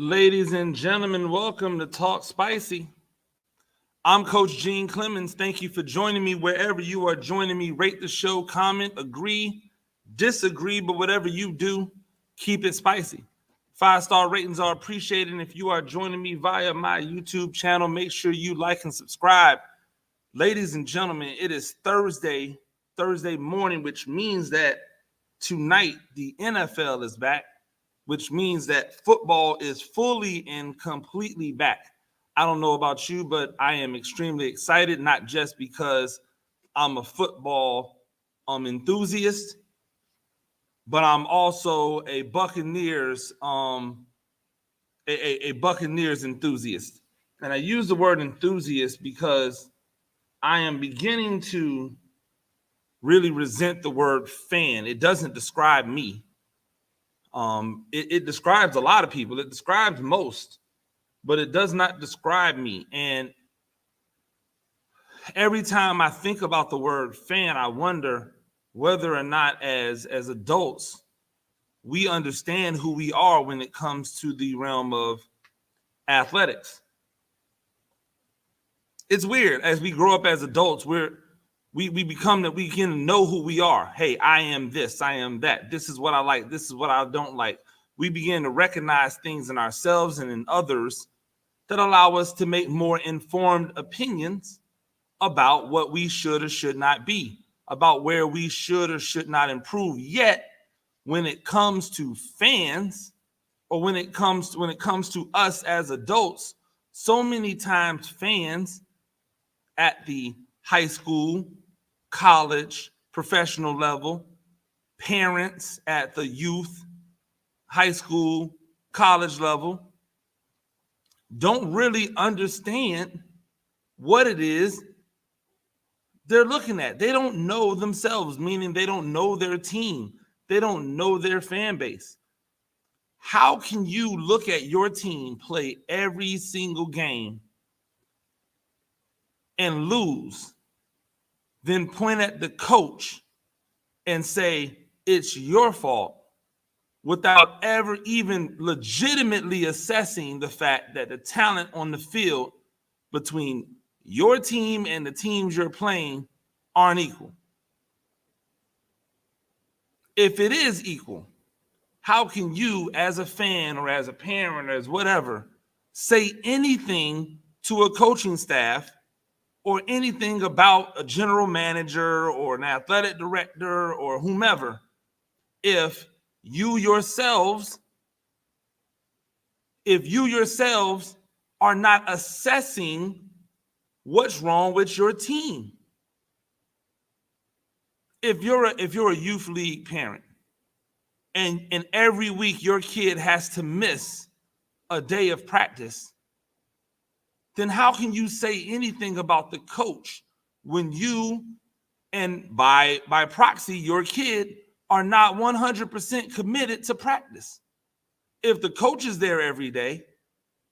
Ladies and gentlemen, welcome to Talk Spicy. I'm Coach Gene Clemens. Thank you for joining me wherever you are joining me. Rate the show, comment, agree, disagree, but whatever you do, keep it spicy. 5-star ratings are appreciated. And if you are joining me via my YouTube channel, make sure you like and subscribe. Ladies and gentlemen, it is Thursday morning, which means that tonight the NFL is back, which means that football is fully and completely back. I don't know about you, but I am extremely excited, not just because I'm a football enthusiast, but I'm also a Buccaneers Buccaneers enthusiast. And I use the word enthusiast because I am beginning to really resent the word fan. It doesn't describe me. It describes a lot of people. It describes most, but it does not describe me. And every time I think about the word fan, I wonder whether or not as adults, we understand who we are when it comes to the realm of athletics. It's weird. As we grow up as adults, we become that we can know who we are. Hey, I am this, I am that. This is what I like. This is what I don't like. We begin to recognize things in ourselves and in others that allow us to make more informed opinions about what we should or should not be, about where we should or should not improve. Yet, when it comes to fans, or when it comes to us as adults, so many times fans at the high school, college, professional level, parents at the youth, high school, college level, don't really understand what it is they're looking at. They don't know themselves, meaning they don't know their team. They don't know their fan base. How can you look at your team play every single game and lose, then point at the coach and say it's your fault without ever even legitimately assessing the fact that the talent on the field between your team and the teams you're playing aren't equal? If it is equal, how can you as a fan or as a parent or as whatever say anything to a coaching staff or anything about a general manager or an athletic director or whomever if you yourselves are not assessing what's wrong with your team? If you're a youth league parent and every week your kid has to miss a day of practice, then how can you say anything about the coach when you, and by proxy, your kid, are not 100% committed to practice? If the coach is there every day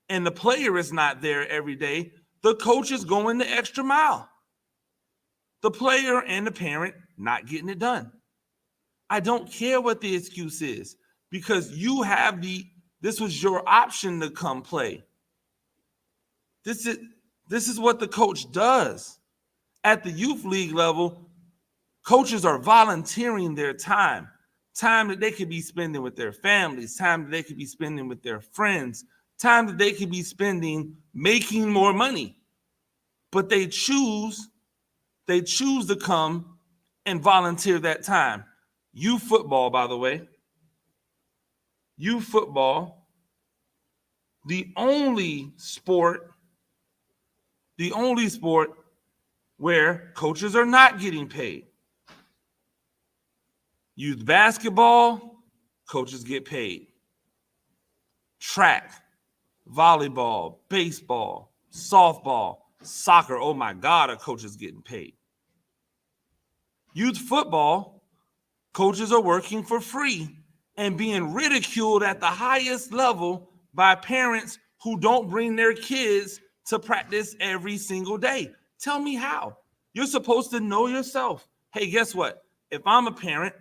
and the player is not there every day, the coach is going the extra mile. The player and the parent not getting it done. I don't care what the excuse is, because you have this was your option to come play. This is what the coach does. At the youth league level, coaches are volunteering their time that they could be spending with their families, time that they could be spending with their friends, time that they could be spending making more money. But they choose to come and volunteer that time. Youth football, by the way, the only sport where coaches are not getting paid. Youth basketball, coaches get paid. Track, volleyball, baseball, softball, soccer, oh my God, are coaches getting paid. Youth football, coaches are working for free and being ridiculed at the highest level by parents who don't bring their kids to practice every single day. Tell me how. You're supposed to know yourself. Hey, guess what? If I'm a parent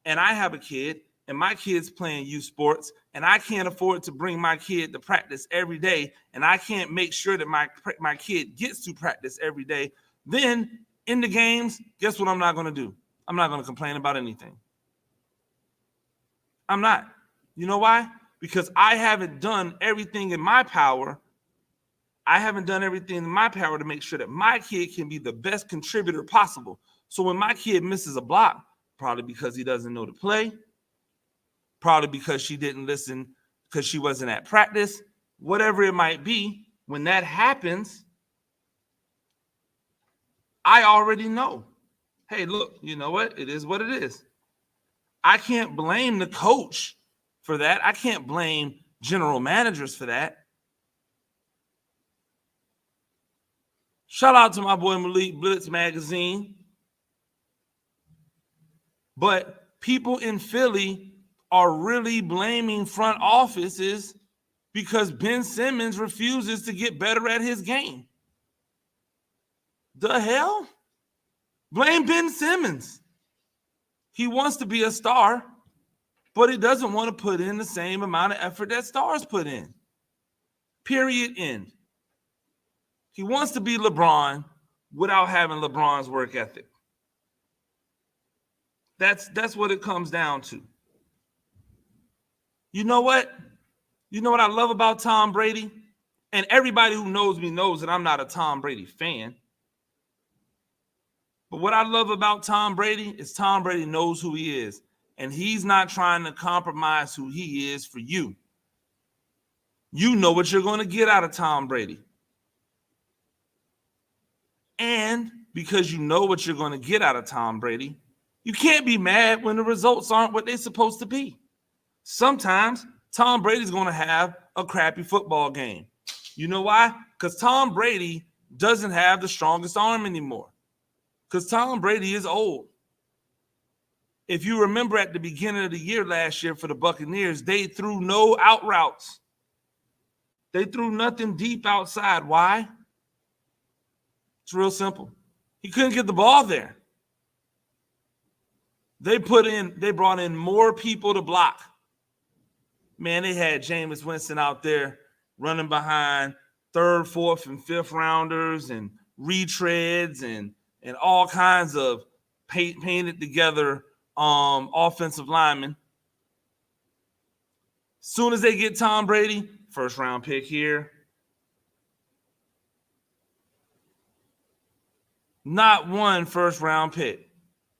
and I have a kid and my kid's playing youth sports, and I can't afford to bring my kid to practice every day, and I can't make sure that my kid gets to practice every day, then in the games, guess what I'm not going to do? I'm not going to complain about anything. I'm not. You know why? Because I haven't done everything in my power. I haven't done everything in my power to make sure that my kid can be the best contributor possible. So when my kid misses a block, probably because he doesn't know the play, probably because she didn't listen, because she wasn't at practice, whatever it might be, when that happens, I already know. Hey, look, you know what? It is what it is. I can't blame the coach for that. I can't blame general managers for that. Shout out to my boy Malik Blitz Magazine. But people in Philly are really blaming front offices because Ben Simmons refuses to get better at his game. The hell? Blame Ben Simmons. He wants to be a star, but he doesn't want to put in the same amount of effort that stars put in. Period, end. He wants to be LeBron without having LeBron's work ethic. That's what it comes down to. You know what? You know what I love about Tom Brady? And everybody who knows me knows that I'm not a Tom Brady fan. But what I love about Tom Brady is Tom Brady knows who he is. And he's not trying to compromise who he is for you. You know what you're going to get out of Tom Brady. And because you know what you're going to get out of Tom Brady, you can't be mad when the results aren't what they're supposed to be. Sometimes Tom Brady's going to have a crappy football game. You know why? Because Tom Brady doesn't have the strongest arm anymore. Because Tom Brady is old. If you remember at the beginning of the year last year for the Buccaneers, they threw no out routes. They threw nothing deep outside. Why? It's real simple. He couldn't get the ball there. They brought in more people to block. Man, they had Jameis Winston out there running behind third, fourth, and fifth rounders and retreads and all kinds of painted together offensive linemen. Soon as they get Tom Brady, first round pick here. Not one first round pick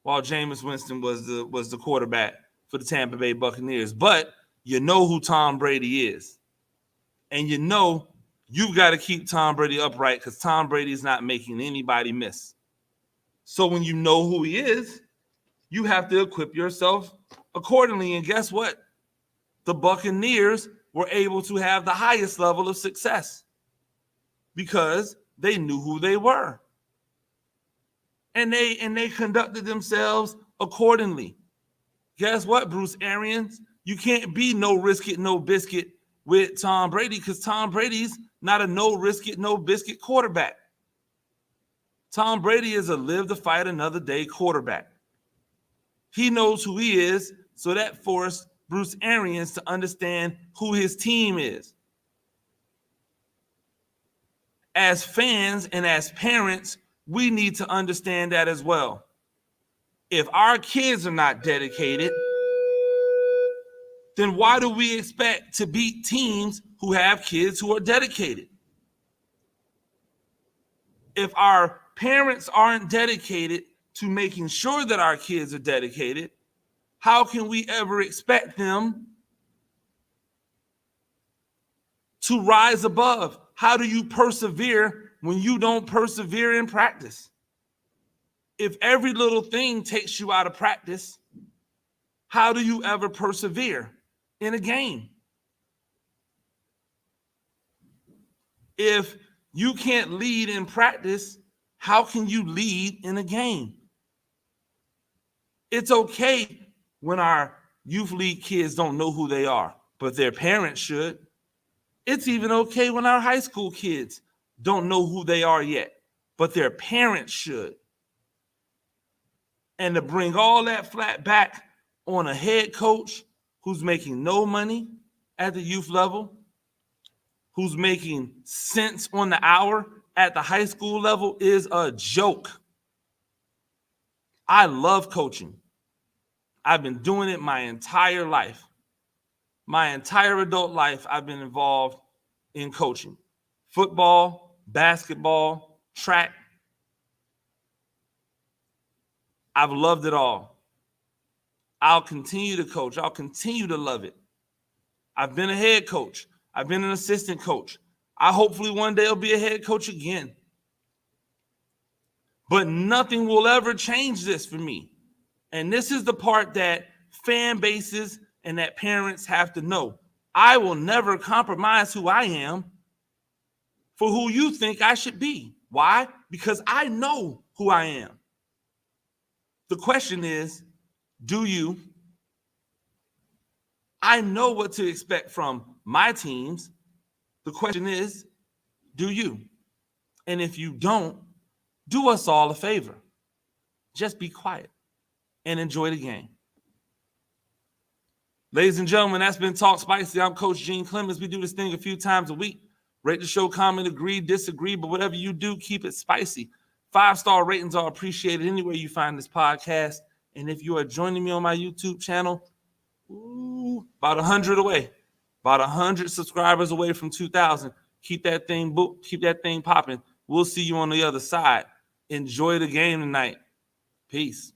while Jameis Winston was the quarterback for the Tampa Bay Buccaneers. But you know who Tom Brady is. And you know you've got to keep Tom Brady upright because Tom Brady is not making anybody miss. So when you know who he is, you have to equip yourself accordingly. And guess what? The Buccaneers were able to have the highest level of success because they knew who they were. And they conducted themselves accordingly. Guess what, Bruce Arians? You can't be no risk it, no biscuit with Tom Brady because Tom Brady's not a no risk it, no biscuit quarterback. Tom Brady is a live to fight another day quarterback. He knows who he is, so that forced Bruce Arians to understand who his team is. As fans and as parents, we need to understand that as well. If our kids are not dedicated, then why do we expect to beat teams who have kids who are dedicated? If our parents aren't dedicated to making sure that our kids are dedicated, how can we ever expect them to rise above? How do you persevere when you don't persevere in practice? If every little thing takes you out of practice, how do you ever persevere in a game? If you can't lead in practice, how can you lead in a game? It's okay when our youth league kids don't know who they are, but their parents should. It's even okay when our high school kids don't know who they are yet, but their parents should. And to bring all that flat back on a head coach who's making no money at the youth level, who's making cents on the hour at the high school level is a joke. I love coaching. I've been doing it my entire life. My entire adult life, I've been involved in coaching. Football, basketball, track. I've loved it all. I'll continue to coach. I'll continue to love it. I've been a head coach. I've been an assistant coach. I hopefully one day will be a head coach again. But nothing will ever change this for me. And this is the part that fan bases and that parents have to know. I will never compromise who I am for who you think I should be. Why? Because I know who I am. The question is, do you? I know what to expect from my teams. The question is, do you? And if you don't, do us all a favor. Just be quiet and enjoy the game. Ladies and gentlemen, that's been Talk Spicy. I'm Coach Gene Clemens. We do this thing a few times a week. Rate the show, comment, agree, disagree, but whatever you do, keep it spicy. 5-star ratings are appreciated anywhere you find this podcast. And if you are joining me on my YouTube channel, about 100 away, about 100 subscribers away from 2,000. Keep that thing popping. We'll see you on the other side. Enjoy the game tonight. Peace.